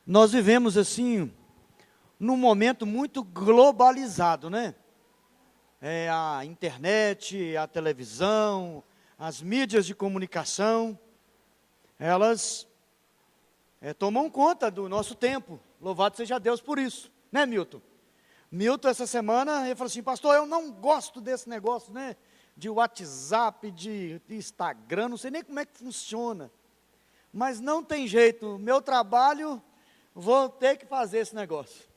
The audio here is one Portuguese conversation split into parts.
Nós vivemos assim, num momento muito globalizado, né? A internet, a televisão, as mídias de comunicação, elas tomam conta do nosso tempo. Louvado seja Deus por isso, né, Milton? Milton, essa semana, ele falou assim: pastor, eu não gosto desse negócio, né? De WhatsApp, de Instagram, não sei nem como é que funciona. Mas não tem jeito, meu trabalho, vou ter que fazer esse negócio.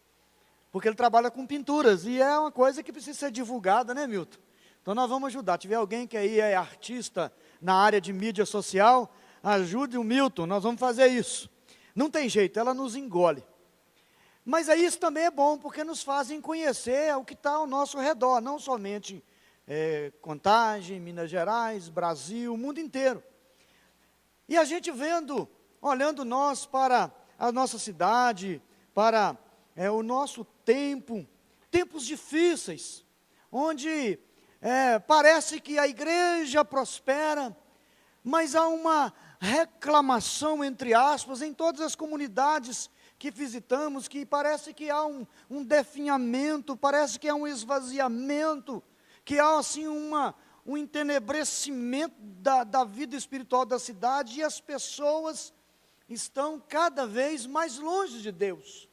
Porque ele trabalha com pinturas, e é uma coisa que precisa ser divulgada, né, Milton? Então nós vamos ajudar. Se tiver alguém que aí é artista na área de mídia social, ajude o Milton, nós vamos fazer isso. Não tem jeito, ela nos engole. Mas aí isso também é bom, porque nos fazem conhecer o que está ao nosso redor, não somente Contagem, Minas Gerais, Brasil, o mundo inteiro. E a gente vendo, olhando nós para a nossa cidade, para o nosso tempo, tempos difíceis, onde parece que a igreja prospera, mas há uma reclamação, entre aspas, em todas as comunidades que visitamos, que parece que há um definhamento, parece que há um esvaziamento, que há assim um entenebrecimento da vida espiritual da cidade, e as pessoas estão cada vez mais longe de Deus.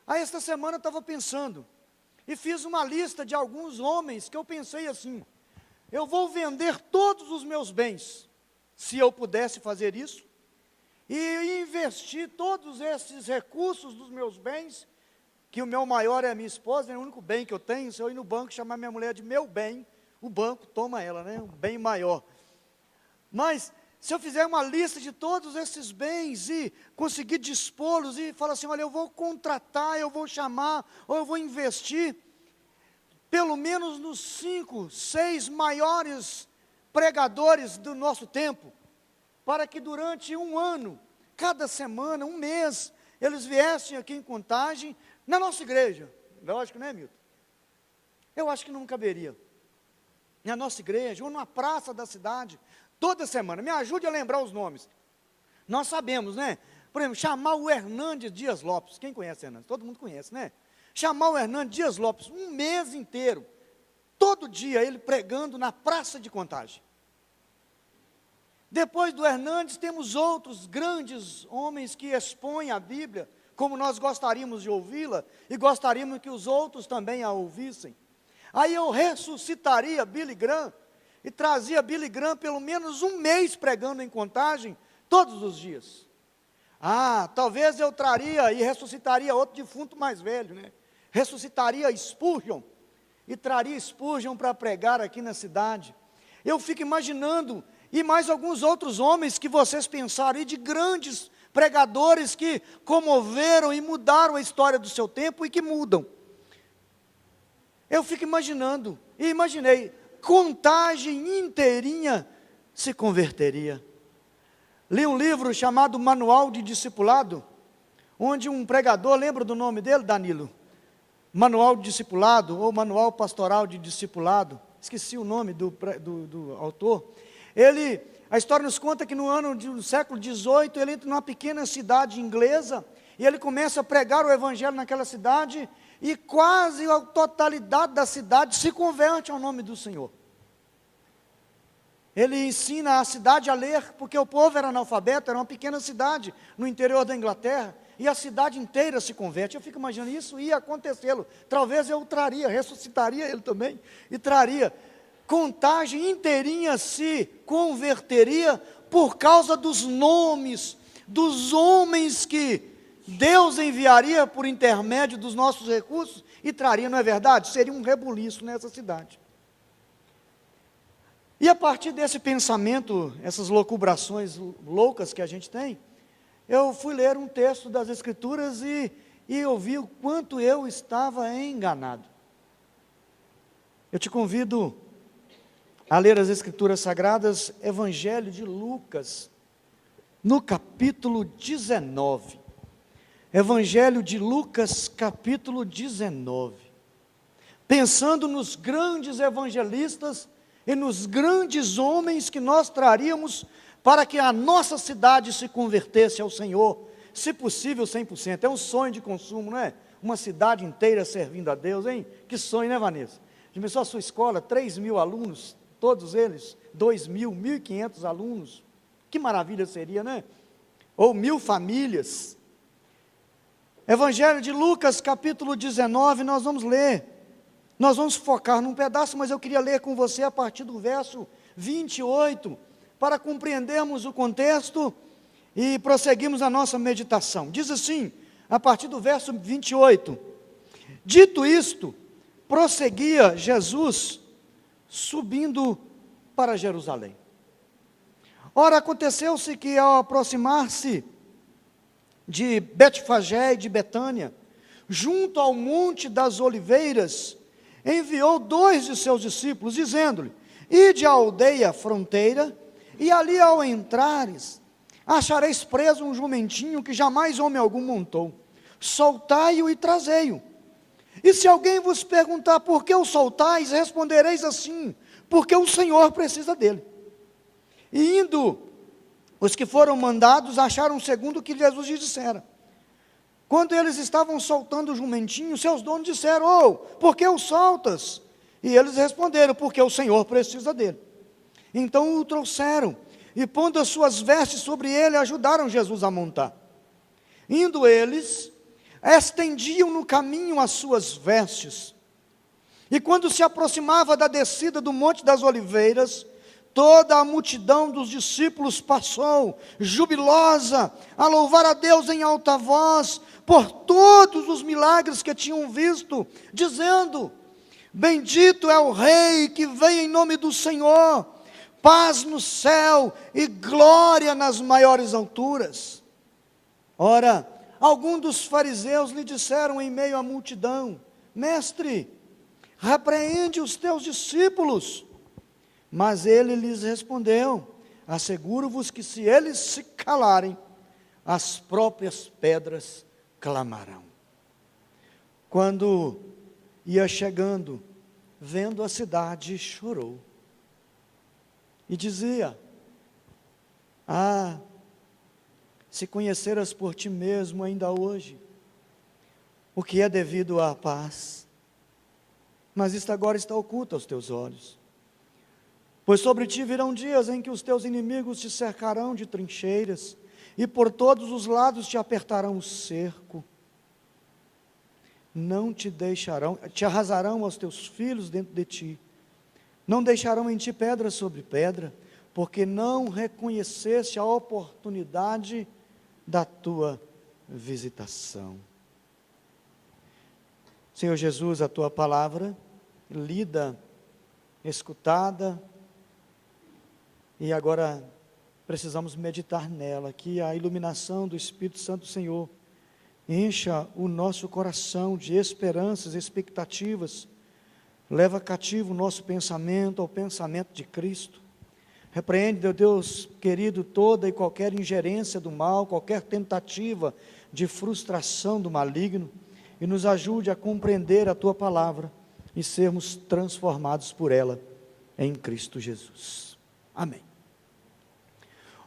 Aí esta semana eu estava pensando, e fiz uma lista de alguns homens, que eu pensei assim: eu vou vender todos os meus bens, se eu pudesse fazer isso, e investir todos esses recursos dos meus bens, que o meu maior é a minha esposa, é o único bem que eu tenho. Se eu ir no banco chamar minha mulher de meu bem, o banco toma ela, né? Um bem maior. Mas se eu fizer uma lista de todos esses bens e conseguir dispô-los e falar assim: olha, eu vou contratar, eu vou chamar, ou eu vou investir, pelo menos nos 5, 6 maiores pregadores do nosso tempo, para que durante um ano, cada semana, um mês, eles viessem aqui em Contagem, na nossa igreja. Lógico, né, Milton? Eu acho que não caberia. Na nossa igreja, ou numa praça da cidade, toda semana. Me ajude a lembrar os nomes. Nós sabemos, né? Por exemplo, chamar o Hernandes Dias Lopes. Quem conhece Hernandes? Todo mundo conhece, né? Chamar o Hernandes Dias Lopes, um mês inteiro, todo dia ele pregando na praça de Contagem. Depois do Hernandes, temos outros grandes homens que expõem a Bíblia, como nós gostaríamos de ouvi-la, e gostaríamos que os outros também a ouvissem. Aí eu ressuscitaria Billy Graham, e trazia Billy Graham pelo menos um mês pregando em Contagem, todos os dias. Talvez eu traria e ressuscitaria outro defunto mais velho, né? Ressuscitaria Spurgeon, e traria Spurgeon para pregar aqui na cidade. Eu fico imaginando, e mais alguns outros homens que vocês pensaram, e de grandes pregadores que comoveram e mudaram a história do seu tempo e que mudam. Eu fico imaginando, e imaginei, Contagem inteirinha se converteria. Li um livro chamado Manual de Discipulado, onde um pregador, lembra do nome dele, Danilo? Manual de Discipulado, ou Manual Pastoral de Discipulado, esqueci o nome do autor. A história nos conta que no século XVIII, ele entra numa pequena cidade inglesa, e ele começa a pregar o evangelho naquela cidade, e quase a totalidade da cidade se converte ao nome do Senhor. Ele ensina a cidade a ler, porque o povo era analfabeto, era uma pequena cidade no interior da Inglaterra, e a cidade inteira se converte. Eu fico imaginando, isso ia acontecê-lo. Talvez eu ressuscitaria ele também, e traria. Contagem inteirinha se converteria por causa dos nomes, dos homens que Deus enviaria por intermédio dos nossos recursos e traria, não é verdade? Seria um rebuliço nessa cidade. E a partir desse pensamento, essas locubrações loucas que a gente tem, eu fui ler um texto das Escrituras e eu vi o quanto eu estava enganado. Eu te convido a ler as Escrituras Sagradas, Evangelho de Lucas, no capítulo 19. Evangelho de Lucas, capítulo 19. Pensando nos grandes evangelistas e nos grandes homens que nós traríamos para que a nossa cidade se convertesse ao Senhor se possível 100%. É um sonho de consumo, não é? Uma cidade inteira servindo a Deus, hein? Que sonho, né, Vanessa? Começou a sua escola, 3.000 alunos, todos eles, 2.000, 1.500 alunos. Que maravilha seria, né? Ou 1.000 famílias. Evangelho de Lucas, capítulo 19, nós vamos ler. Nós vamos focar num pedaço, mas eu queria ler com você a partir do verso 28, para compreendermos o contexto e prosseguirmos a nossa meditação. Diz assim, a partir do verso 28, dito isto, prosseguia Jesus subindo para Jerusalém. Ora, aconteceu-se que ao aproximar-se de Betfagé e de Betânia, junto ao monte das oliveiras, enviou 2 de seus discípulos, dizendo-lhe, ide à aldeia fronteira, e ali ao entrares, achareis preso um jumentinho que jamais homem algum montou, soltai-o e trazei-o. E se alguém vos perguntar por que o soltais, respondereis assim, porque o Senhor precisa dele. E indo, os que foram mandados acharam segundo o que Jesus lhes dissera. Quando eles estavam soltando o jumentinho, seus donos disseram, oh, por que o soltas? E eles responderam, porque o Senhor precisa dele. Então o trouxeram, e pondo as suas vestes sobre ele, ajudaram Jesus a montar. Indo eles, estendiam no caminho as suas vestes. E quando se aproximava da descida do Monte das Oliveiras, toda a multidão dos discípulos passou, jubilosa, a louvar a Deus em alta voz, por todos os milagres que tinham visto, dizendo, bendito é o Rei que vem em nome do Senhor, paz no céu e glória nas maiores alturas. Ora, alguns dos fariseus lhe disseram em meio à multidão, mestre, repreende os teus discípulos. Mas ele lhes respondeu, asseguro-vos que se eles se calarem, as próprias pedras clamarão. Quando ia chegando, vendo a cidade, chorou. E dizia, se conheceras por ti mesmo ainda hoje, o que é devido à paz, mas isto agora está oculto aos teus olhos. Pois sobre ti virão dias em que os teus inimigos te cercarão de trincheiras, e por todos os lados te apertarão o cerco. Não te deixarão, te arrasarão aos teus filhos dentro de ti. Não deixarão em ti pedra sobre pedra, porque não reconheceste a oportunidade da tua visitação. Senhor Jesus, a tua palavra, lida, escutada, e agora precisamos meditar nela, que a iluminação do Espírito Santo do Senhor encha o nosso coração de esperanças, expectativas, leva cativo o nosso pensamento ao pensamento de Cristo. Repreende, meu Deus querido, toda e qualquer ingerência do mal, qualquer tentativa de frustração do maligno, e nos ajude a compreender a tua palavra e sermos transformados por ela em Cristo Jesus. Amém.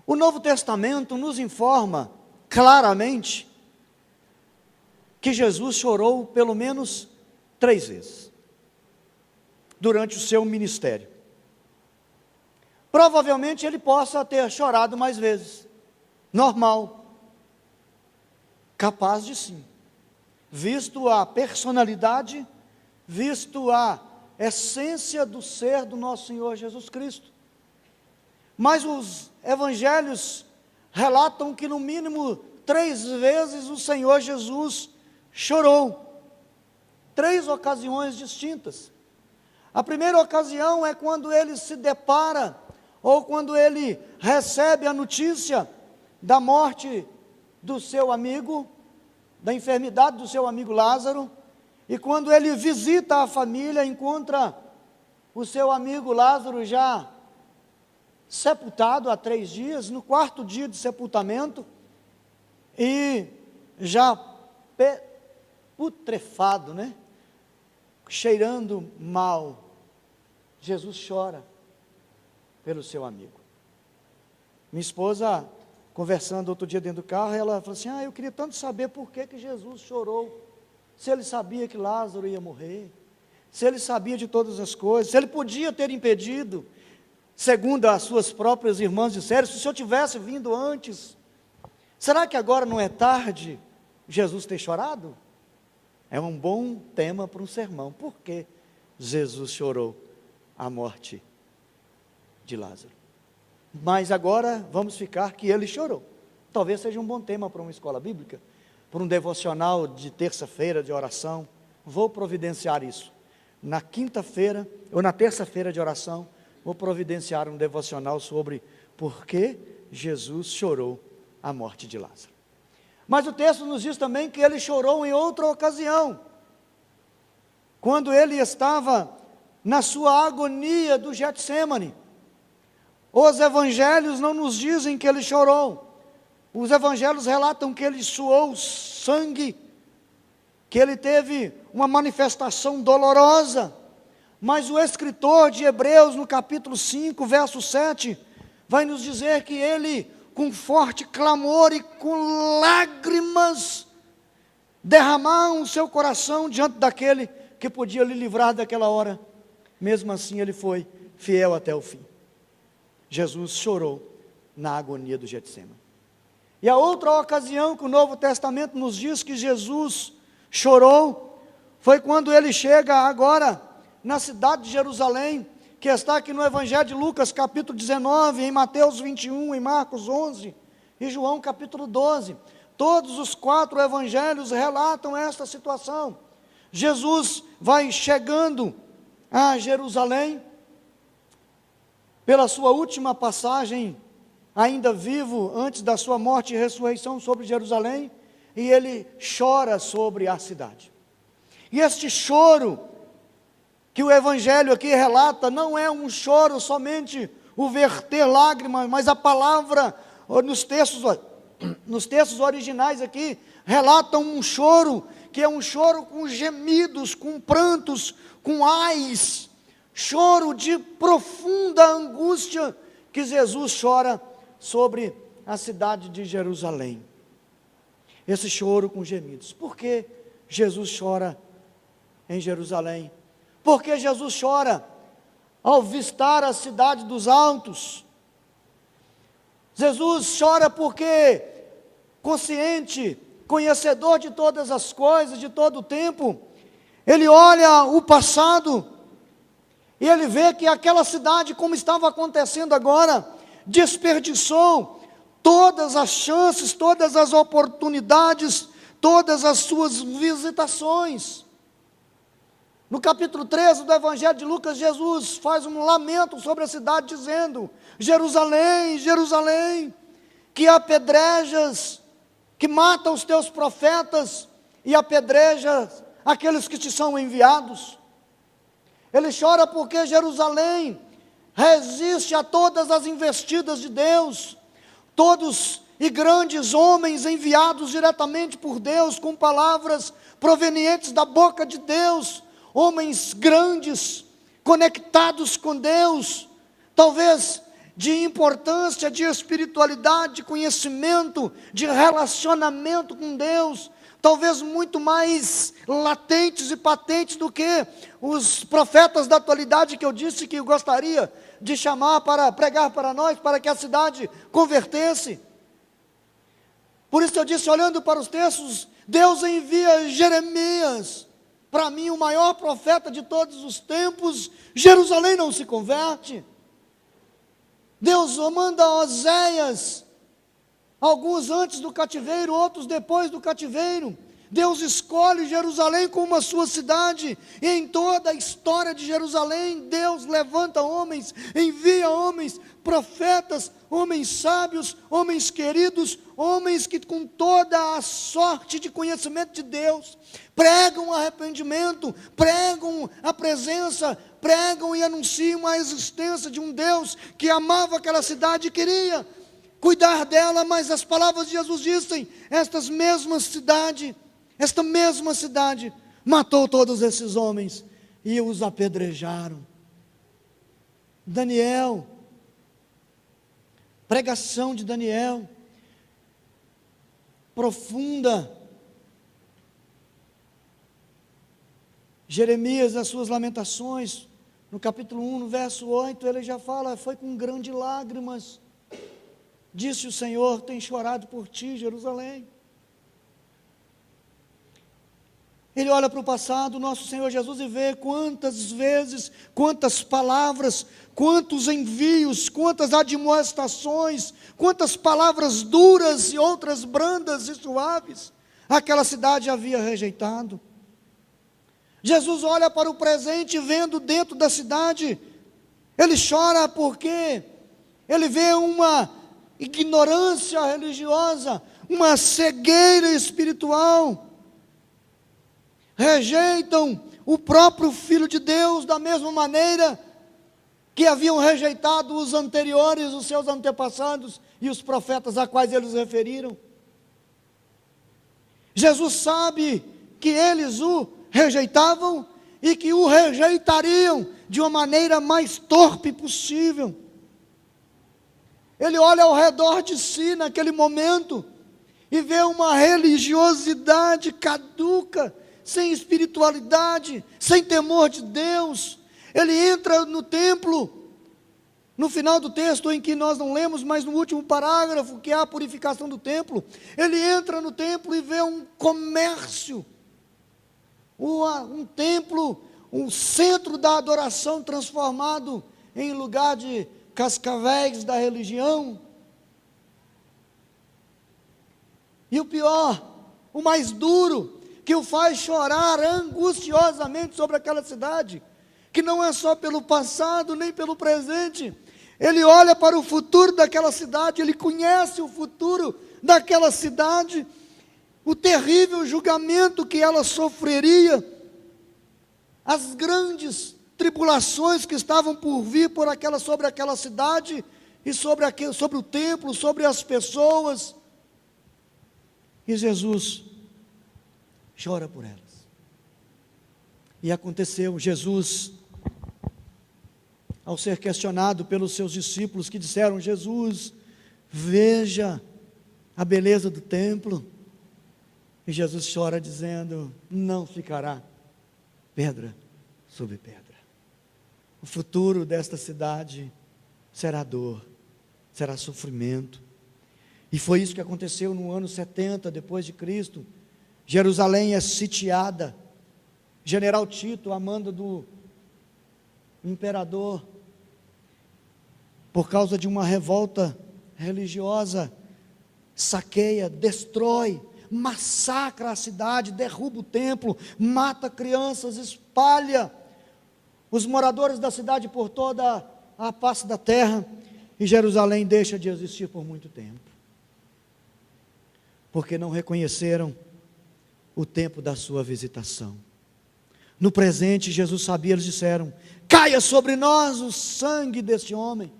O Novo Testamento nos informa claramente que Jesus chorou pelo menos 3 vezes durante o seu ministério. Provavelmente ele possa ter chorado mais vezes, normal, capaz de sim, visto a personalidade, visto a essência do ser do nosso Senhor Jesus Cristo. Mas os evangelhos relatam que no mínimo 3 vezes o Senhor Jesus chorou, 3 ocasiões distintas. A primeira ocasião é quando ele se depara, ou quando ele recebe a notícia da morte do seu amigo, da enfermidade do seu amigo Lázaro, e quando ele visita a família, encontra o seu amigo Lázaro já sepultado há 3 dias, no 4º dia de sepultamento, e já putrefado, né? Cheirando mal. Jesus chora pelo seu amigo. Minha esposa conversando outro dia dentro do carro, e ela falou assim, eu queria tanto saber por que Jesus chorou, se ele sabia que Lázaro ia morrer, se ele sabia de todas as coisas, se ele podia ter impedido, segundo as suas próprias irmãs disseram, se o Senhor tivesse vindo antes, será que agora não é tarde Jesus ter chorado? É um bom tema para um sermão. Por que Jesus chorou a morte de Lázaro? Mas agora vamos ficar que ele chorou. Talvez seja um bom tema para uma escola bíblica, para um devocional de terça-feira de oração. Vou providenciar isso. Na quinta-feira, ou na terça-feira de oração, vou providenciar um devocional sobre por que Jesus chorou a morte de Lázaro. Mas o texto nos diz também que ele chorou em outra ocasião, quando ele estava na sua agonia do Getsêmani. Os evangelhos não nos dizem que ele chorou, os evangelhos relatam que ele suou sangue, que ele teve uma manifestação dolorosa, mas o escritor de Hebreus, no capítulo 5, verso 7, vai nos dizer que ele, com forte clamor e com lágrimas, derramaram o seu coração diante daquele que podia lhe livrar daquela hora. Mesmo assim ele foi fiel até o fim. Jesus chorou na agonia do Getsêmani. E a outra ocasião que o Novo Testamento nos diz que Jesus chorou, foi quando ele chega agora na cidade de Jerusalém, que está aqui no Evangelho de Lucas capítulo 19, em Mateus 21, em Marcos 11, e João capítulo 12. Todos os 4 evangelhos relatam esta situação. Jesus vai chegando a Jerusalém, pela sua última passagem, ainda vivo, antes da sua morte e ressurreição sobre Jerusalém, e ele chora sobre a cidade. E este choro, que o Evangelho aqui relata, não é um choro somente o verter lágrimas, mas a palavra, nos textos originais aqui, relatam um choro, que é um choro com gemidos, com prantos, com ais, choro de profunda angústia, que Jesus chora sobre a cidade de Jerusalém. Esse choro com gemidos. Por que Jesus chora em Jerusalém? Porque Jesus chora ao vistar a cidade dos altos. Jesus chora porque, consciente, conhecedor de todas as coisas, de todo o tempo, ele olha o passado e ele vê que aquela cidade, como estava acontecendo agora, desperdiçou todas as chances, todas as oportunidades, todas as suas visitações. No capítulo 13 do Evangelho de Lucas, Jesus faz um lamento sobre a cidade, dizendo: Jerusalém, Jerusalém, que apedrejas, que mata os teus profetas e apedrejas aqueles que te são enviados. Ele chora porque Jerusalém resiste a todas as investidas de Deus, todos e grandes homens enviados diretamente por Deus, com palavras provenientes da boca de Deus, homens grandes, conectados com Deus, talvez de importância, de espiritualidade, de conhecimento, de relacionamento com Deus, talvez muito mais latentes e patentes do que os profetas da atualidade que eu disse que eu gostaria de chamar para pregar para nós, para que a cidade convertesse. Por isso eu disse, olhando para os textos, Deus envia Jeremias, para mim o maior profeta de todos os tempos. Jerusalém não se converte. Deus manda Oséias, alguns antes do cativeiro, outros depois do cativeiro. Deus escolhe Jerusalém como a sua cidade, e em toda a história de Jerusalém, Deus levanta homens, envia homens, profetas, homens sábios, homens queridos, homens que com toda a sorte de conhecimento de Deus, pregam arrependimento, pregam a presença, pregam e anunciam a existência de um Deus que amava aquela cidade e queria cuidar dela, mas as palavras de Jesus dizem, esta mesma cidade matou todos esses homens e os apedrejaram. Daniel, pregação de Daniel, profunda. Jeremias, nas suas lamentações, no capítulo 1, no verso 8, ele já fala: foi com grandes lágrimas, disse o Senhor, tem chorado por ti, Jerusalém. Ele olha para o passado, nosso Senhor Jesus, e vê quantas vezes, quantas palavras, quantos envios, quantas admoestações, quantas palavras duras e outras brandas e suaves aquela cidade havia rejeitado. Jesus olha para o presente, vendo dentro da cidade, ele chora porque ele vê uma ignorância religiosa, uma cegueira espiritual. Rejeitam o próprio Filho de Deus da mesma maneira que haviam rejeitado os anteriores, os seus antepassados e os profetas a quais eles referiram. Jesus sabe que eles o rejeitavam e que o rejeitariam de uma maneira mais torpe possível. Ele olha ao redor de si naquele momento e vê uma religiosidade caduca, sem espiritualidade, sem temor de Deus. Ele entra no templo, no final do texto em que nós não lemos, mas no último parágrafo, que é a purificação do templo, ele entra no templo e vê um comércio, um templo, um centro da adoração transformado em lugar de cascavéis da religião. E o pior, o mais duro, que o faz chorar angustiosamente sobre aquela cidade, que não é só pelo passado, nem pelo presente. Ele olha para o futuro daquela cidade, ele conhece o futuro daquela cidade, o terrível julgamento que ela sofreria, as grandes tribulações que estavam por vir sobre aquela cidade, e sobre o templo, sobre as pessoas. E Jesus chora por elas. E aconteceu, Jesus, ao ser questionado pelos seus discípulos, que disseram: Jesus, veja a beleza do templo. E Jesus chora dizendo: não ficará pedra sobre pedra. O futuro desta cidade será dor, será sofrimento. E foi isso que aconteceu no ano 70 depois de Cristo. Jerusalém é sitiada. General Tito, a mando do imperador, por causa de uma revolta religiosa, saqueia, destrói, massacra a cidade, derruba o templo, mata crianças, espalha os moradores da cidade por toda a face da terra, e Jerusalém deixa de existir por muito tempo, porque não reconheceram o tempo da sua visitação. No presente, Jesus sabia, eles disseram: caia sobre nós o sangue deste homem.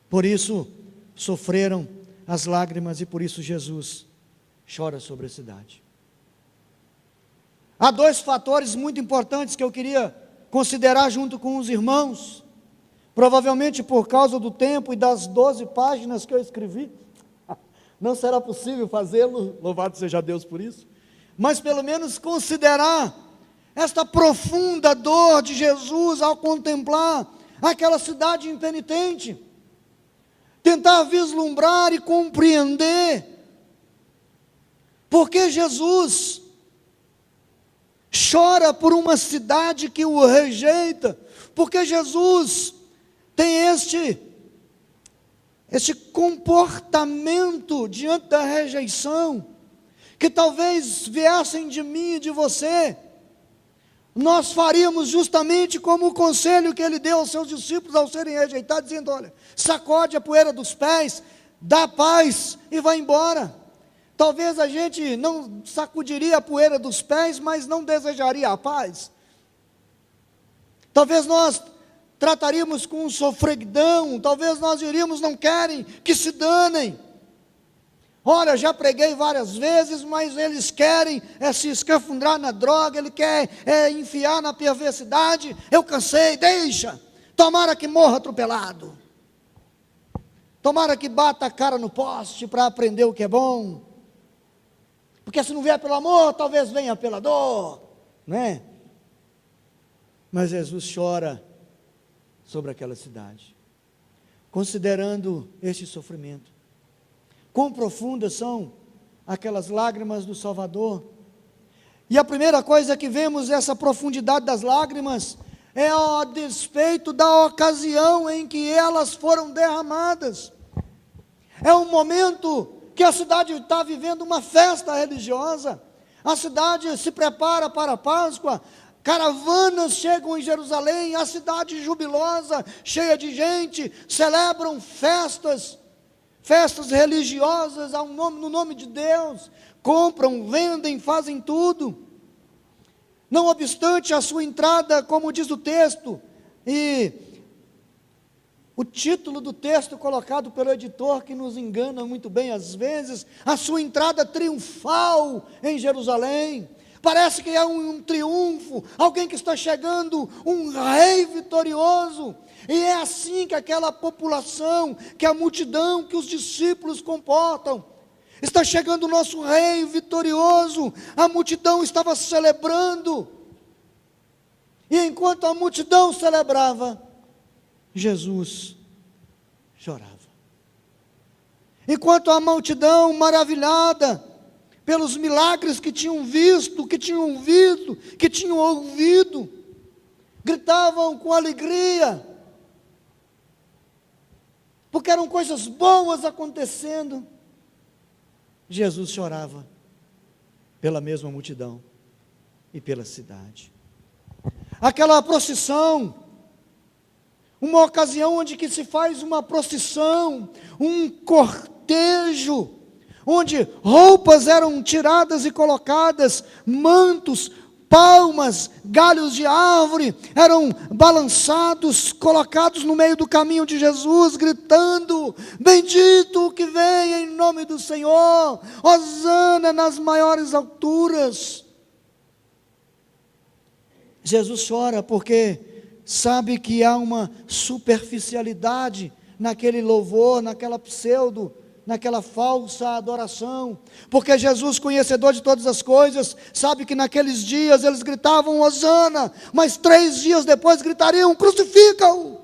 Por isso sofreram as lágrimas, e por isso Jesus chora sobre a cidade. Há dois fatores muito importantes que eu queria considerar junto com os irmãos. Provavelmente por causa do tempo e das 12 páginas que eu escrevi, não será possível fazê-lo, louvado seja Deus por isso, mas pelo menos considerar esta profunda dor de Jesus ao contemplar aquela cidade impenitente, tentar vislumbrar e compreender porque Jesus chora por uma cidade que o rejeita, porque Jesus tem este comportamento diante da rejeição, que talvez viessem de mim e de você, nós faríamos justamente como o conselho que ele deu aos seus discípulos ao serem rejeitados, dizendo: olha, sacode a poeira dos pés, dá paz e vai embora. Talvez a gente não sacudiria a poeira dos pés, mas não desejaria a paz. Talvez nós trataríamos com sofreguidão, talvez nós diríamos: não querem, que se danem. Olha, já preguei várias vezes, mas eles querem se escafundrar na droga, ele quer enfiar na perversidade. Eu cansei, deixa. Tomara que morra atropelado. Tomara que bata a cara no poste para aprender o que é bom. Porque se não vier pelo amor, talvez venha pela dor, né? Mas Jesus chora sobre aquela cidade, considerando este sofrimento. Quão profundas são aquelas lágrimas do Salvador. E a primeira coisa que vemos essa profundidade das lágrimas é a despeito da ocasião em que elas foram derramadas. É um momento que a cidade está vivendo uma festa religiosa, a cidade se prepara para a Páscoa, caravanas chegam em Jerusalém, a cidade jubilosa, cheia de gente, celebram festas religiosas no nome de Deus, compram, vendem, fazem tudo. Não obstante a sua entrada, como diz o texto, e o título do texto colocado pelo editor, que nos engana muito bem às vezes, a sua entrada triunfal em Jerusalém, parece que é um triunfo, alguém que está chegando, um rei vitorioso, e é assim que aquela população, que a multidão, que os discípulos comportam. Está chegando o nosso rei vitorioso, a multidão estava celebrando, e enquanto a multidão celebrava, Jesus chorava. Enquanto a multidão maravilhada pelos milagres que tinham visto, que tinham ouvido, gritavam com alegria, porque eram coisas boas acontecendo, Jesus chorava pela mesma multidão e pela cidade. Aquela procissão, uma ocasião onde que se faz uma procissão, um cortejo, onde roupas eram tiradas e colocadas, mantos, palmas, galhos de árvore eram balançados, colocados no meio do caminho de Jesus, gritando: bendito o que vem em nome do Senhor, hosana nas maiores alturas. Jesus chora porque sabe que há uma superficialidade naquele louvor, naquela falsa adoração, porque Jesus, conhecedor de todas as coisas, sabe que naqueles dias eles gritavam hosana, mas 3 dias depois gritariam: crucifica-o.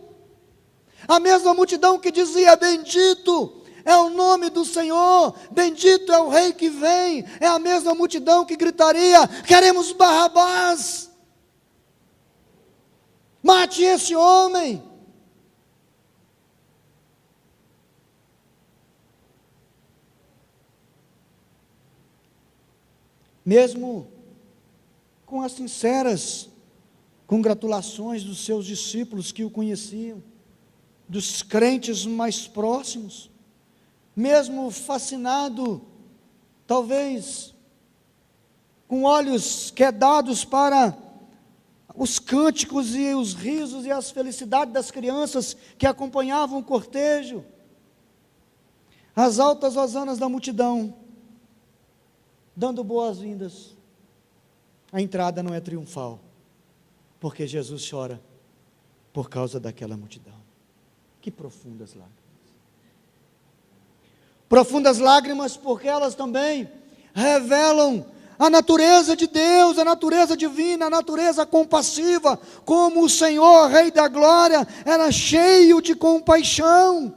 A mesma multidão que dizia: bendito é o nome do Senhor, bendito é o rei que vem, é a mesma multidão que gritaria: queremos Barrabás, mate esse homem. Mesmo com as sinceras congratulações dos seus discípulos que o conheciam, dos crentes mais próximos, mesmo fascinado, talvez com olhos quedados para os cânticos e os risos e as felicidades das crianças que acompanhavam o cortejo, as altas hosanas da multidão, dando boas-vindas, a entrada não é triunfal, porque Jesus chora por causa daquela multidão. Que profundas lágrimas! Profundas lágrimas, porque elas também revelam a natureza de Deus, a natureza divina, a natureza compassiva, como o Senhor, Rei da Glória, era cheio de compaixão.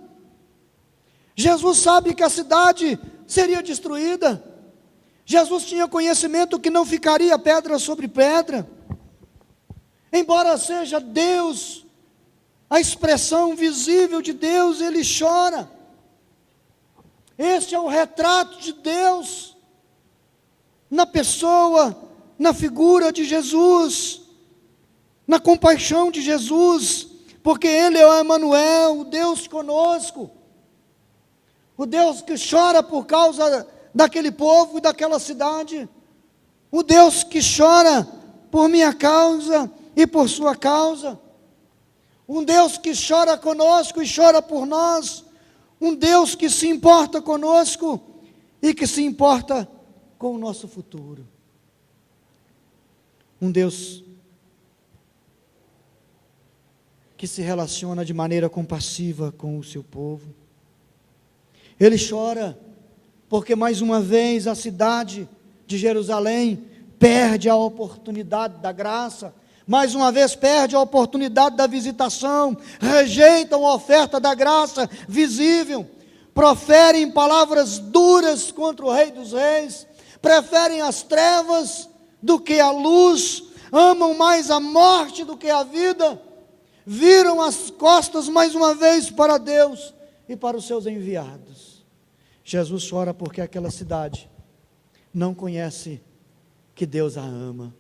Jesus sabe que a cidade seria destruída. Jesus tinha conhecimento que não ficaria pedra sobre pedra. Embora seja Deus, a expressão visível de Deus, Ele chora. Este é o retrato de Deus, na pessoa, na figura de Jesus, na compaixão de Jesus, porque Ele é o Emanuel, o Deus conosco, o Deus que chora por causa daquele povo e daquela cidade, o Deus que chora por minha causa e por sua causa, um Deus que chora conosco e chora por nós, um Deus que se importa conosco e que se importa com o nosso futuro, um Deus que se relaciona de maneira compassiva com o seu povo. Ele chora porque mais uma vez a cidade de Jerusalém, perde a oportunidade da graça, mais uma vez perde a oportunidade da visitação, rejeitam a oferta da graça visível, proferem palavras duras contra o Rei dos Reis, preferem as trevas do que a luz, amam mais a morte do que a vida, viram as costas mais uma vez para Deus e para os seus enviados. Jesus chora porque aquela cidade não conhece que Deus a ama,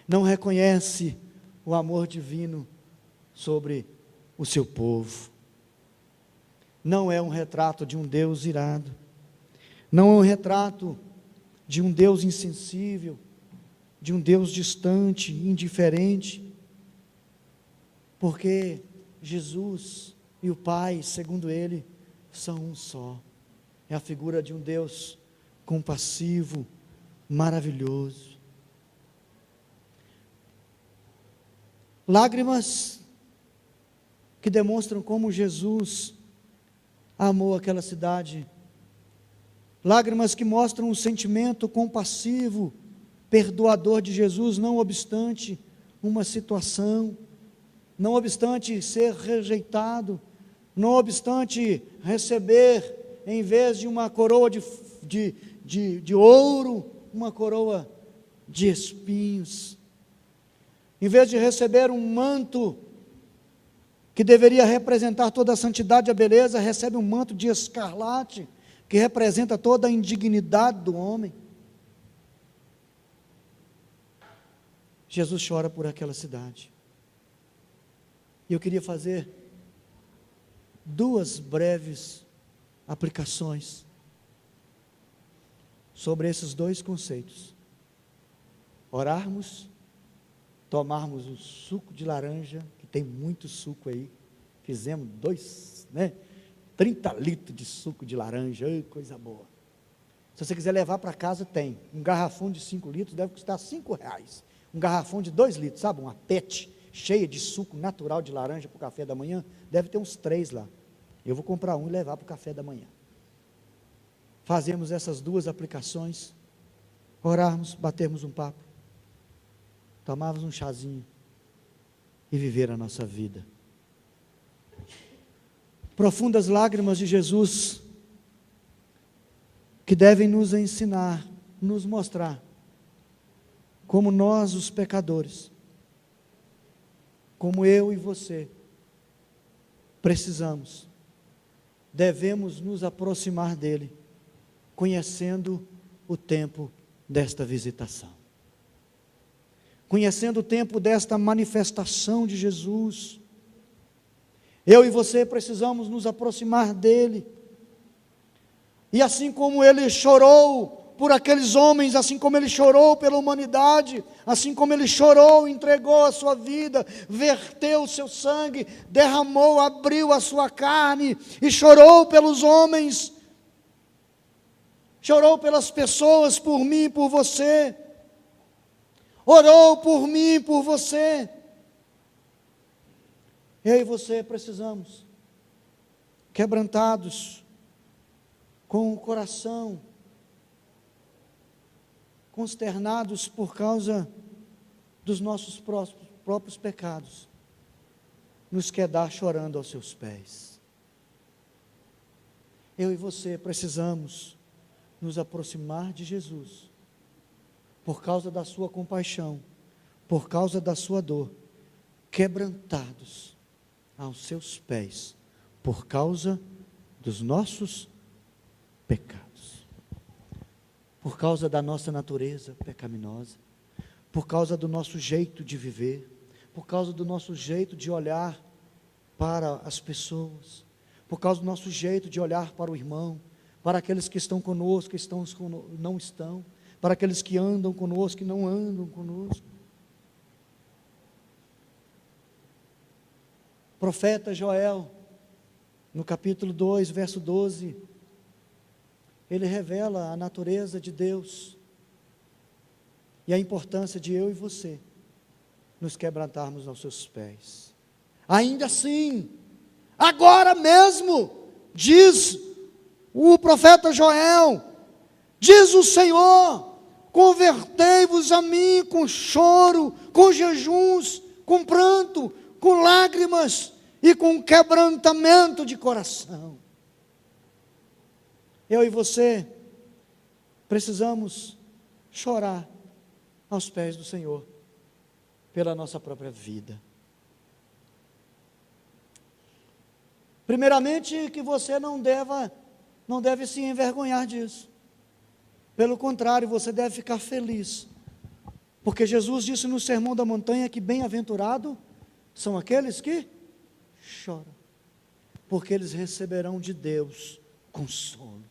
não reconhece o amor divino sobre o seu povo. Não é um retrato de um Deus irado, não é um retrato de um Deus insensível, de um Deus distante, indiferente, porque Jesus e o Pai, segundo ele, são um só. É a figura de um Deus compassivo, maravilhoso. Lágrimas que demonstram como Jesus amou aquela cidade. Lágrimas que mostram o sentimento compassivo, perdoador de Jesus, não obstante uma situação, não obstante ser rejeitado, não obstante receber, em vez de uma coroa de ouro, uma coroa de espinhos. Em vez de receber um manto que deveria representar toda a santidade e a beleza, recebe um manto de escarlate, que representa toda a indignidade do homem. Jesus chora por aquela cidade. E eu queria fazer duas breves aplicações sobre esses dois conceitos. Orarmos, tomarmos o suco de laranja, que tem muito suco aí, fizemos 30 litros de suco de laranja, coisa boa. Se você quiser levar para casa, tem. Um garrafão de 5 litros deve custar R$5. Um garrafão de 2 litros, sabe? Uma PET cheia de suco natural de laranja para o café da manhã, deve ter uns 3 lá. Eu vou comprar um e levar para o café da manhã. Fazemos essas duas aplicações, orarmos, batermos um papo, tomarmos um chazinho e viver a nossa vida. Profundas lágrimas de Jesus, que devem nos ensinar, nos mostrar, como nós, os pecadores, como eu e você, precisamos, devemos nos aproximar dele, conhecendo o tempo desta visitação, conhecendo o tempo desta manifestação de Jesus. Eu e você precisamos nos aproximar dele, e assim como ele chorou por aqueles homens, assim como ele chorou pela humanidade, assim como ele chorou, entregou a sua vida, verteu o seu sangue, derramou, abriu a sua carne, e chorou pelos homens, chorou pelas pessoas, por mim e por você, orou por mim e por você. Eu e você precisamos, quebrantados, com o coração, consternados por causa dos nossos próprios pecados, nos quedar chorando aos seus pés. Eu e você precisamos nos aproximar de Jesus, por causa da sua compaixão, por causa da sua dor, quebrantados aos seus pés, por causa dos nossos pecados, por causa da nossa natureza pecaminosa, por causa do nosso jeito de viver, por causa do nosso jeito de olhar para as pessoas, por causa do nosso jeito de olhar para o irmão, para aqueles que estão conosco, que não estão, para aqueles que andam conosco, que não andam conosco. Profeta Joel, no capítulo 2, verso 12, ele revela a natureza de Deus e a importância de eu e você nos quebrantarmos aos seus pés. Ainda assim, agora mesmo, diz o profeta Joel, diz o Senhor, convertei-vos a mim com choro, com jejuns, com pranto, com lágrimas e com quebrantamento de coração. Eu e você precisamos chorar aos pés do Senhor pela nossa própria vida. Primeiramente, que você não deve se envergonhar disso. Pelo contrário, você deve ficar feliz. Porque Jesus disse no Sermão da Montanha que bem-aventurado são aqueles que choram, porque eles receberão de Deus consolo.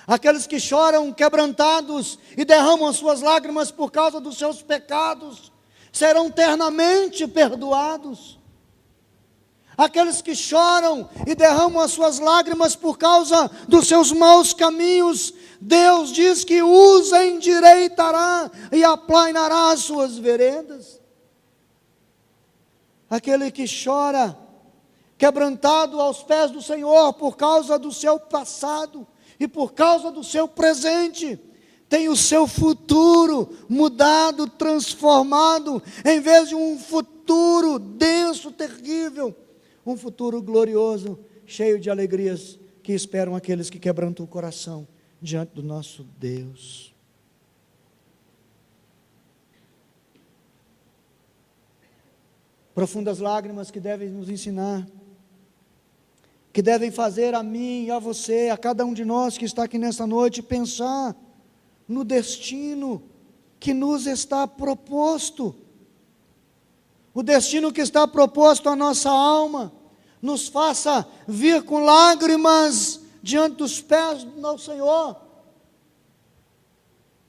Aqueles que choram quebrantados e derramam as suas lágrimas por causa dos seus pecados, serão eternamente perdoados. Aqueles que choram e derramam as suas lágrimas por causa dos seus maus caminhos, Deus diz que os endireitará e aplainará as suas veredas. Aquele que chora, quebrantado aos pés do Senhor por causa do seu passado e por causa do seu presente, tem o seu futuro mudado, transformado, em vez de um futuro denso, terrível, um futuro glorioso, cheio de alegrias que esperam aqueles que quebrantam o coração diante do nosso Deus. Profundas lágrimas que devem nos ensinar, que devem fazer a mim e a você, a cada um de nós que está aqui nesta noite, pensar no destino que nos está proposto. O destino que está proposto à nossa alma, nos faça vir com lágrimas diante dos pés do Senhor.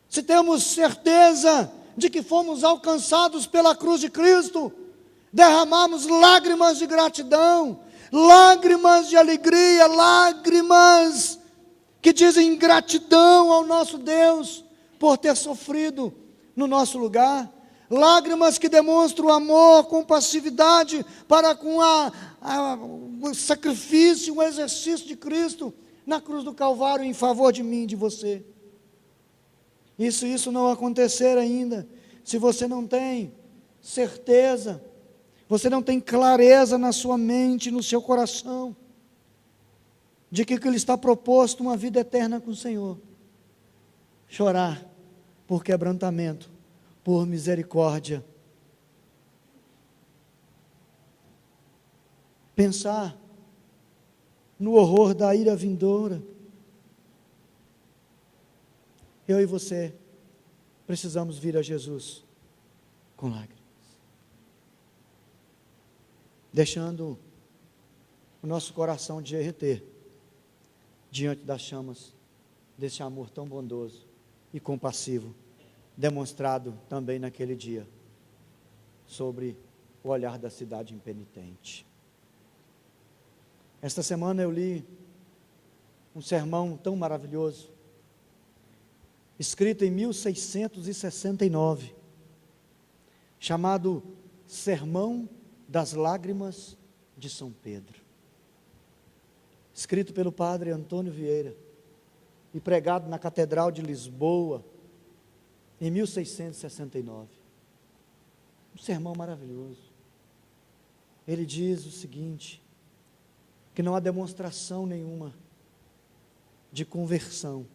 Se temos certeza de que fomos alcançados pela cruz de Cristo, derramamos lágrimas de gratidão, lágrimas de alegria, lágrimas que dizem gratidão ao nosso Deus por ter sofrido no nosso lugar, lágrimas que demonstram amor, compassividade para com o sacrifício, o exercício de Cristo na cruz do Calvário em favor de mim e de você. E se isso não acontecer ainda, se você não tem certeza, você não tem clareza na sua mente, no seu coração, de que lhe está proposto uma vida eterna com o Senhor, chorar por quebrantamento, por misericórdia, pensar no horror da ira vindoura. Eu e você precisamos vir a Jesus com lágrimas, deixando o nosso coração derreter diante das chamas desse amor tão bondoso e compassivo, demonstrado também naquele dia, sobre o olhar da cidade impenitente. Esta semana eu li um sermão tão maravilhoso, escrito em 1669, chamado Sermão das Lágrimas de São Pedro, escrito pelo padre Antônio Vieira e pregado na Catedral de Lisboa em 1669. Um sermão maravilhoso. Ele diz o seguinte, que não há demonstração nenhuma de conversão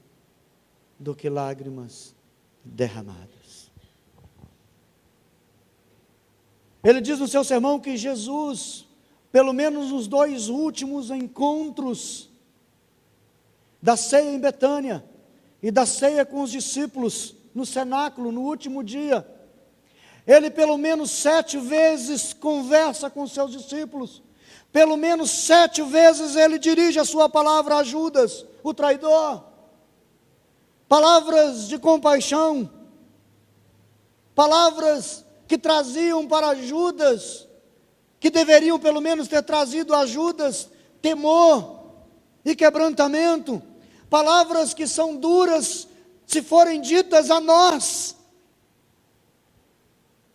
do que lágrimas derramadas. Ele diz no seu sermão que Jesus, pelo menos nos 2 últimos encontros da ceia em Betânia e da ceia com os discípulos no cenáculo, no último dia, ele pelo menos 7 vezes conversa com seus discípulos, pelo menos 7 vezes ele dirige a sua palavra a Judas, o traidor, palavras de compaixão, palavras que traziam para Judas, que deveriam pelo menos ter trazido a Judas temor e quebrantamento, palavras que são duras se forem ditas a nós,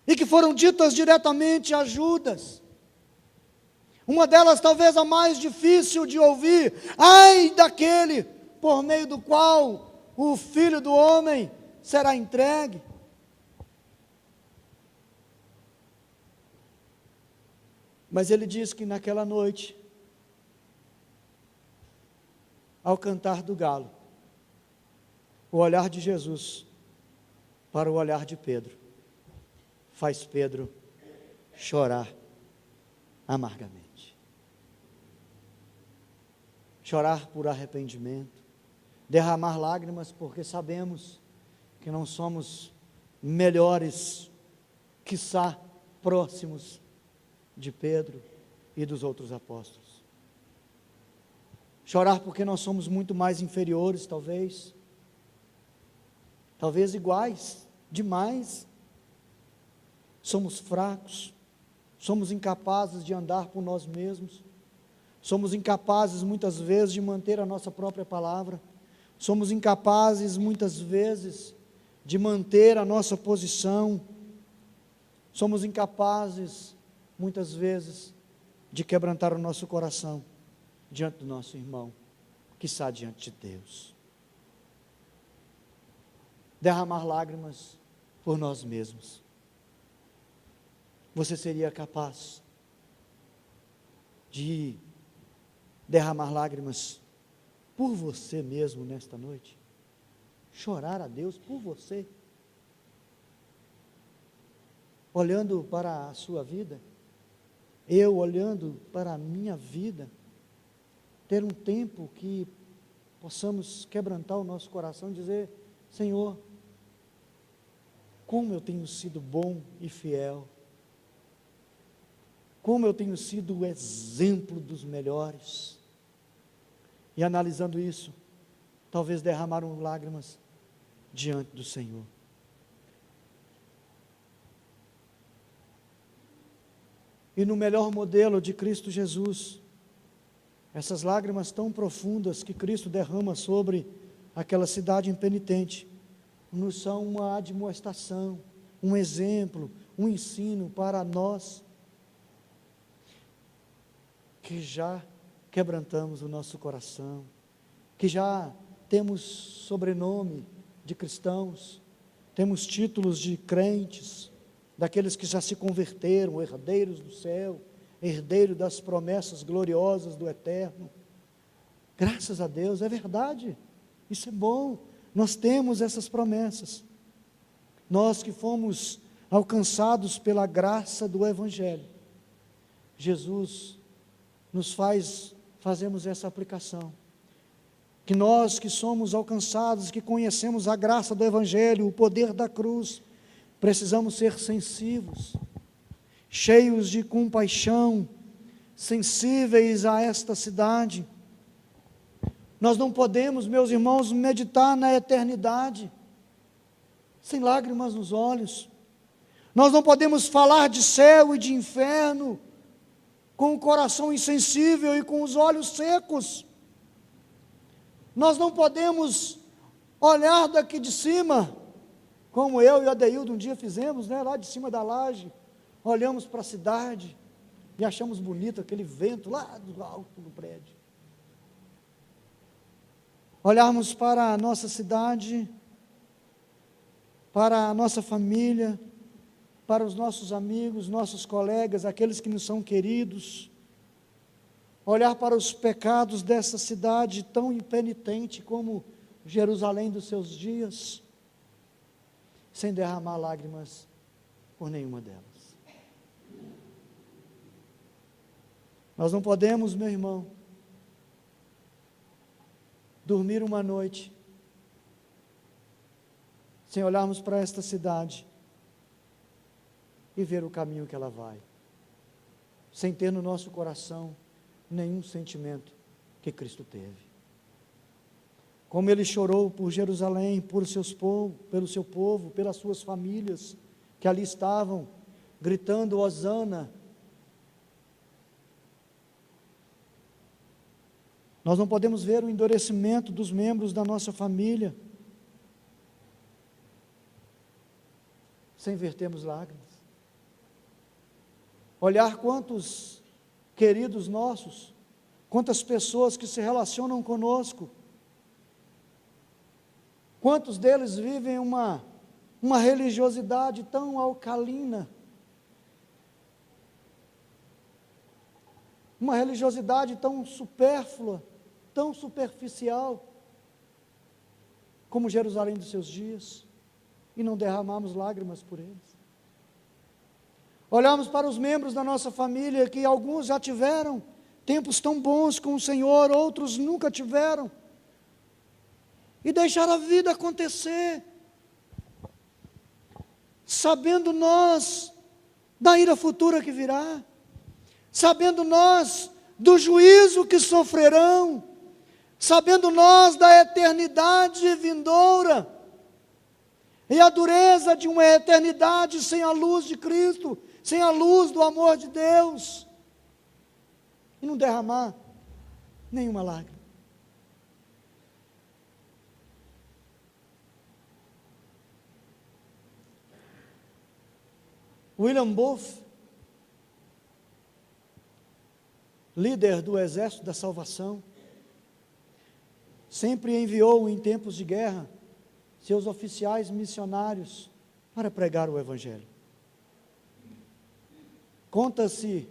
e que foram ditas diretamente a Judas. Uma delas talvez a mais difícil de ouvir: ai daquele por meio do qual o Filho do Homem será entregue. Mas ele diz que naquela noite, ao cantar do galo, o olhar de Jesus para o olhar de Pedro faz Pedro chorar amargamente. Chorar por arrependimento, derramar lágrimas, porque sabemos que não somos melhores, quiçá próximos de Pedro e dos outros apóstolos. Chorar porque nós somos muito mais inferiores, talvez iguais, demais. Somos fracos, somos incapazes de andar por nós mesmos, somos incapazes muitas vezes de manter a nossa própria palavra, somos incapazes muitas vezes de manter a nossa posição, somos incapazes muitas vezes de quebrantar o nosso coração diante do nosso irmão, quiçá diante de Deus. Derramar lágrimas por nós mesmos. Você seria capaz de derramar lágrimas por você mesmo nesta noite? Chorar a Deus por você? Olhando para a sua vida, eu olhando para a minha vida, ter um tempo que possamos quebrantar o nosso coração e dizer: Senhor, como eu tenho sido bom e fiel, como eu tenho sido o exemplo dos melhores. E analisando isso, talvez derramaram lágrimas diante do Senhor. E no melhor modelo de Cristo Jesus, essas lágrimas tão profundas que Cristo derrama sobre aquela cidade impenitente, nos são uma admoestação, um exemplo, um ensino para nós, que já quebrantamos o nosso coração, que já temos sobrenome de cristãos, temos títulos de crentes, daqueles que já se converteram, herdeiros do céu, herdeiro das promessas gloriosas do eterno. Graças a Deus, é verdade, isso é bom, nós temos essas promessas. Nós que fomos alcançados pela graça do Evangelho, Jesus nos fazemos essa aplicação, que nós que somos alcançados, que conhecemos a graça do Evangelho, o poder da cruz, precisamos ser sensíveis, cheios de compaixão, sensíveis a esta cidade. Nós não podemos, meus irmãos, meditar na eternidade sem lágrimas nos olhos. Nós não podemos falar de céu e de inferno com o coração insensível e com os olhos secos. Nós não podemos olhar daqui de cima, como eu e o Adeildo um dia fizemos, lá de cima da laje, olhamos para a cidade e achamos bonito aquele vento lá do alto do prédio. Olharmos para a nossa cidade, para a nossa família, para os nossos amigos, nossos colegas, aqueles que nos são queridos, olhar para os pecados dessa cidade tão impenitente como Jerusalém dos seus dias, sem derramar lágrimas por nenhuma delas. Nós não podemos, meu irmão, dormir uma noite sem olharmos para esta cidade e ver o caminho que ela vai, sem ter no nosso coração nenhum sentimento que Cristo teve. Como Ele chorou por Jerusalém, pelo seu povo, pelas suas famílias que ali estavam, gritando Hosana. Nós não podemos ver o endurecimento dos membros da nossa família sem vertermos lágrimas. Olhar quantos queridos nossos, quantas pessoas que se relacionam conosco, Quantos deles vivem uma religiosidade tão alcalina, uma religiosidade tão supérflua, tão superficial, como Jerusalém dos seus dias, e não derramamos lágrimas por eles? Olhamos para os membros da nossa família, que alguns já tiveram tempos tão bons com o Senhor, outros nunca tiveram, e deixar a vida acontecer, sabendo nós da ira futura que virá, sabendo nós do juízo que sofrerão, sabendo nós da eternidade vindoura, e a dureza de uma eternidade sem a luz de Cristo, sem a luz do amor de Deus, e não derramar nenhuma lágrima. William Booth, líder do Exército da Salvação, sempre enviou em tempos de guerra seus oficiais missionários para pregar o Evangelho. Conta-se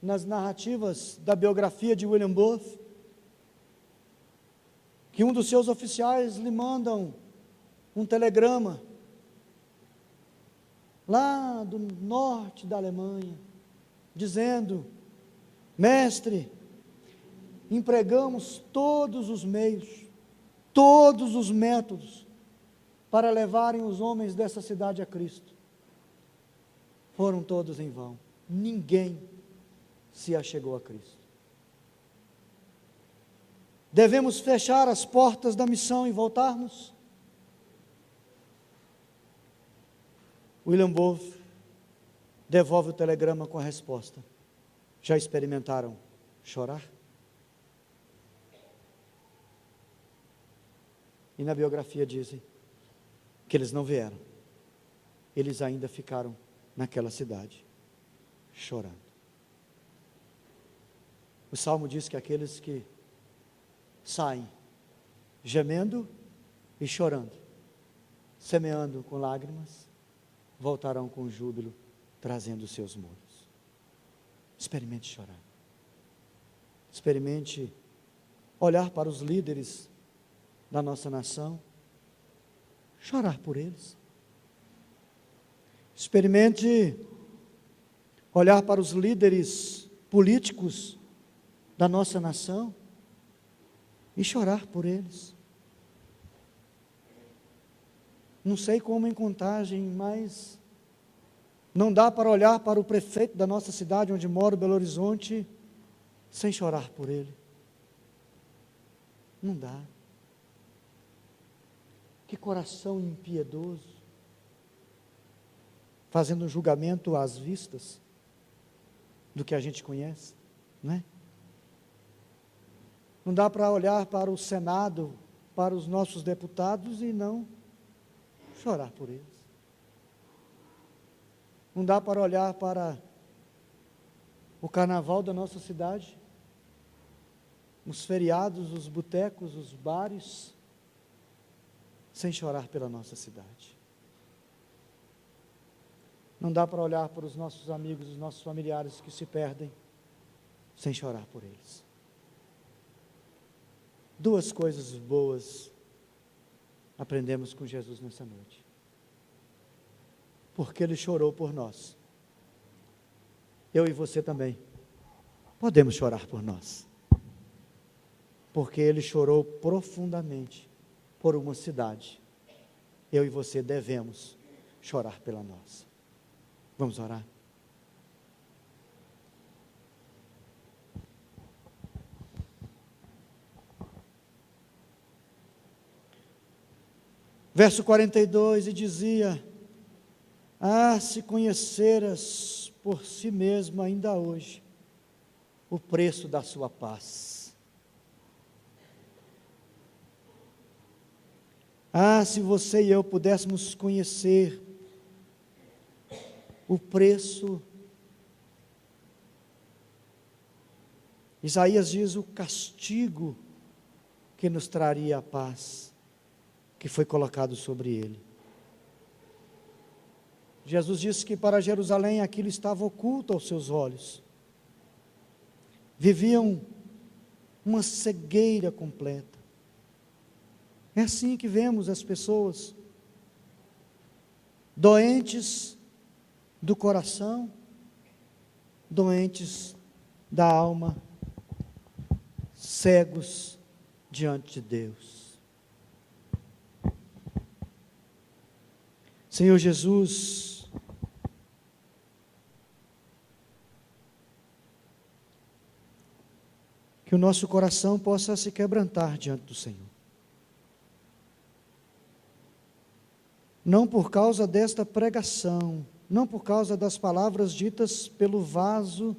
nas narrativas da biografia de William Booth que um dos seus oficiais lhe mandam um telegrama lá do norte da Alemanha, dizendo: mestre, empregamos todos os meios, todos os métodos para levarem os homens dessa cidade a Cristo. Foram todos em vão. Ninguém se achegou a Cristo. Devemos fechar as portas da missão e voltarmos? William Booth devolve o telegrama com a resposta: já experimentaram chorar? E na biografia dizem que eles não vieram, eles ainda ficaram naquela cidade, chorando. O Salmo diz que aqueles que saem gemendo e chorando, semeando com lágrimas, voltarão com júbilo, trazendo os seus muros. Experimente chorar. Experimente olhar para os líderes da nossa nação, chorar por eles. Experimente olhar para os líderes políticos da nossa nação e chorar por eles. Não sei como em Contagem, mas não dá para olhar para o prefeito da nossa cidade, onde moro, Belo Horizonte, sem chorar por ele. Não dá. Que coração impiedoso, fazendo um julgamento às vistas do que a gente conhece, não é? Não dá para olhar para o Senado, para os nossos deputados e não chorar por eles. Não dá para olhar para o carnaval da nossa cidade, os feriados, os botecos, os bares, sem chorar pela nossa cidade. Não dá para olhar para os nossos amigos, os nossos familiares que se perdem, sem chorar por eles. Duas coisas boas aprendemos com Jesus nessa noite. Porque Ele chorou por nós. Eu e você também podemos chorar por nós. Porque Ele chorou profundamente por uma cidade. Eu e você devemos chorar pela nossa. Vamos orar? Verso 42, e dizia: se conheceras por si mesmo ainda hoje o preço da sua paz. Se você e eu pudéssemos conhecer o preço. Isaías diz: o castigo que nos traria a paz. que foi colocado sobre ele. Jesus disse que para Jerusalém aquilo estava oculto aos seus olhos. Viviam uma cegueira completa. É assim que vemos as pessoas doentes do coração, doentes da alma, cegos diante de Deus. Senhor Jesus, que o nosso coração possa se quebrantar diante do Senhor. Não por causa desta pregação, não por causa das palavras ditas pelo vaso,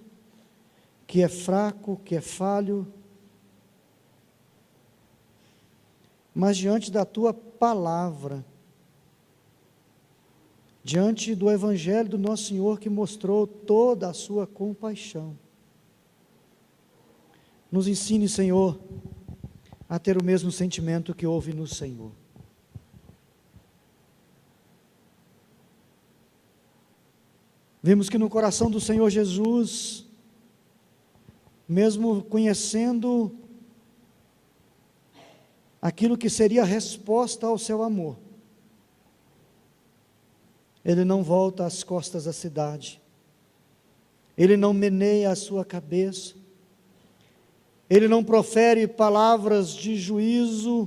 que é fraco, que é falho, mas diante da Tua palavra, diante do Evangelho do nosso Senhor, que mostrou toda a sua compaixão. Nos ensine, Senhor, a ter o mesmo sentimento que houve no Senhor. Vimos que no coração do Senhor Jesus, mesmo conhecendo aquilo que seria a resposta ao seu amor, Ele não volta às costas da cidade, Ele não meneia a sua cabeça, Ele não profere palavras de juízo,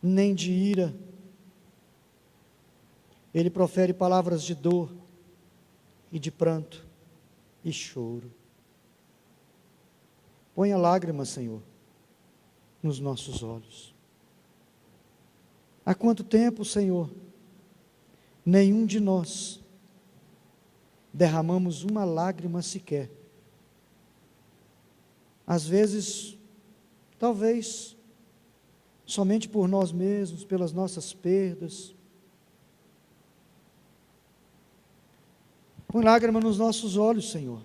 nem de ira, Ele profere palavras de dor, e de pranto, e choro. Ponha lágrimas, Senhor, nos nossos olhos. Há quanto tempo, Senhor, nenhum de nós derramamos uma lágrima sequer? Às vezes, talvez, somente por nós mesmos, pelas nossas perdas. Põe lágrima nos nossos olhos, Senhor.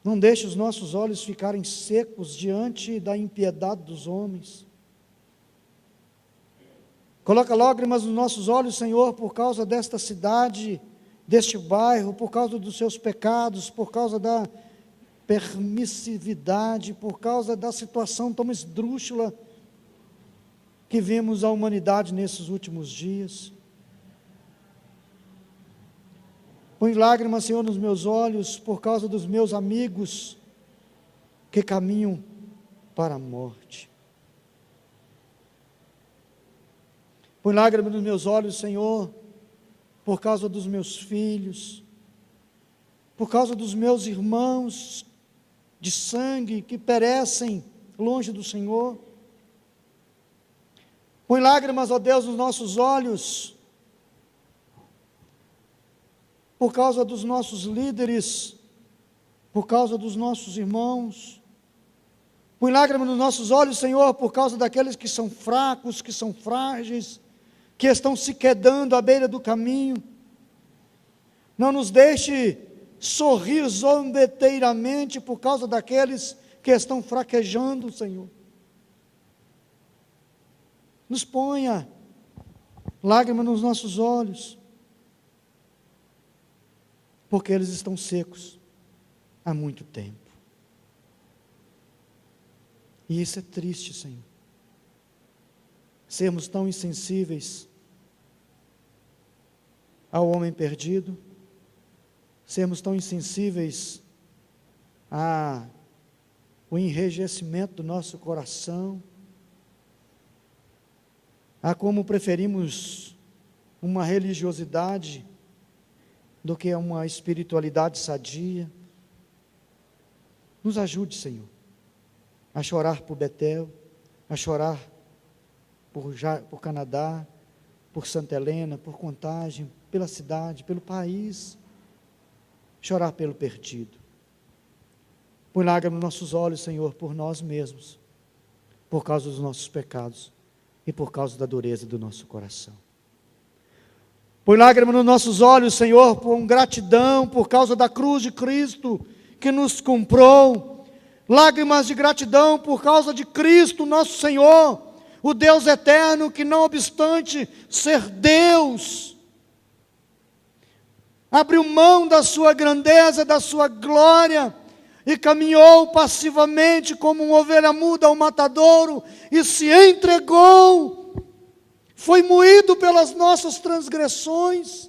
Não deixe os nossos olhos ficarem secos diante da impiedade dos homens. Coloca lágrimas nos nossos olhos, Senhor, por causa desta cidade, deste bairro, por causa dos seus pecados, por causa da permissividade, por causa da situação tão esdrúxula que vimos a humanidade nesses últimos dias. Põe lágrimas, Senhor, nos meus olhos por causa dos meus amigos que caminham para a morte. Põe lágrimas nos meus olhos, Senhor, por causa dos meus filhos, por causa dos meus irmãos de sangue que perecem longe do Senhor. Põe lágrimas, ó Deus, nos nossos olhos, por causa dos nossos líderes, por causa dos nossos irmãos. Põe lágrimas nos nossos olhos, Senhor, por causa daqueles que são fracos, que são frágeis, que estão se quedando à beira do caminho. Não nos deixe sorrir zombeteiramente por causa daqueles que estão fraquejando, Senhor. Nos ponha lágrimas nos nossos olhos, porque eles estão secos há muito tempo. E isso é triste, Senhor. Sermos tão insensíveis ao homem perdido, sermos tão insensíveis ao enrijecimento do nosso coração, a como preferimos uma religiosidade do que uma espiritualidade sadia. Nos ajude, Senhor, a chorar por Betel, a chorar por Canadá, por Santa Helena, por Contagem, pela cidade, pelo país, chorar pelo perdido. Põe lágrimas nos nossos olhos, Senhor, por nós mesmos, por causa dos nossos pecados e por causa da dureza do nosso coração. Põe lágrimas nos nossos olhos, Senhor, por gratidão, por causa da cruz de Cristo, que nos comprou, lágrimas de gratidão por causa de Cristo, nosso Senhor, o Deus eterno, que não obstante ser Deus, abriu mão da sua grandeza, da sua glória, e caminhou passivamente como uma ovelha muda ao matadouro, e se entregou, foi moído pelas nossas transgressões,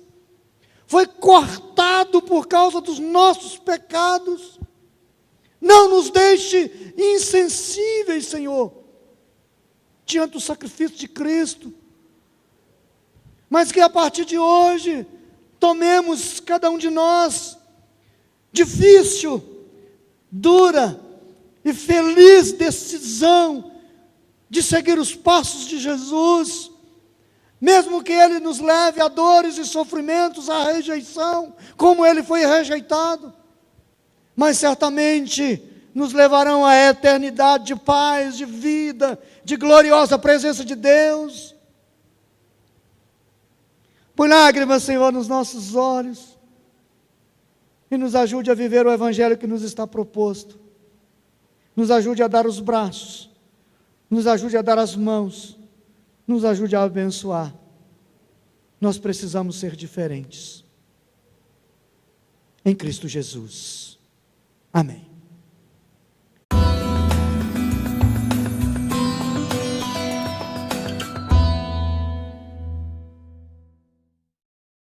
foi cortado por causa dos nossos pecados. Não nos deixe insensíveis, Senhor, diante do sacrifício de Cristo, mas que a partir de hoje, tomemos cada um de nós, difícil, dura e feliz decisão de seguir os passos de Jesus, mesmo que Ele nos leve a dores e sofrimentos, a rejeição, como Ele foi rejeitado, mas certamente nos levarão à eternidade de paz, de vida, de gloriosa presença de Deus. Põe lágrimas, Senhor, nos nossos olhos, e nos ajude a viver o Evangelho que nos está proposto. Nos ajude a dar os braços, nos ajude a dar as mãos, nos ajude a abençoar. Nós precisamos ser diferentes. Em Cristo Jesus. Amém.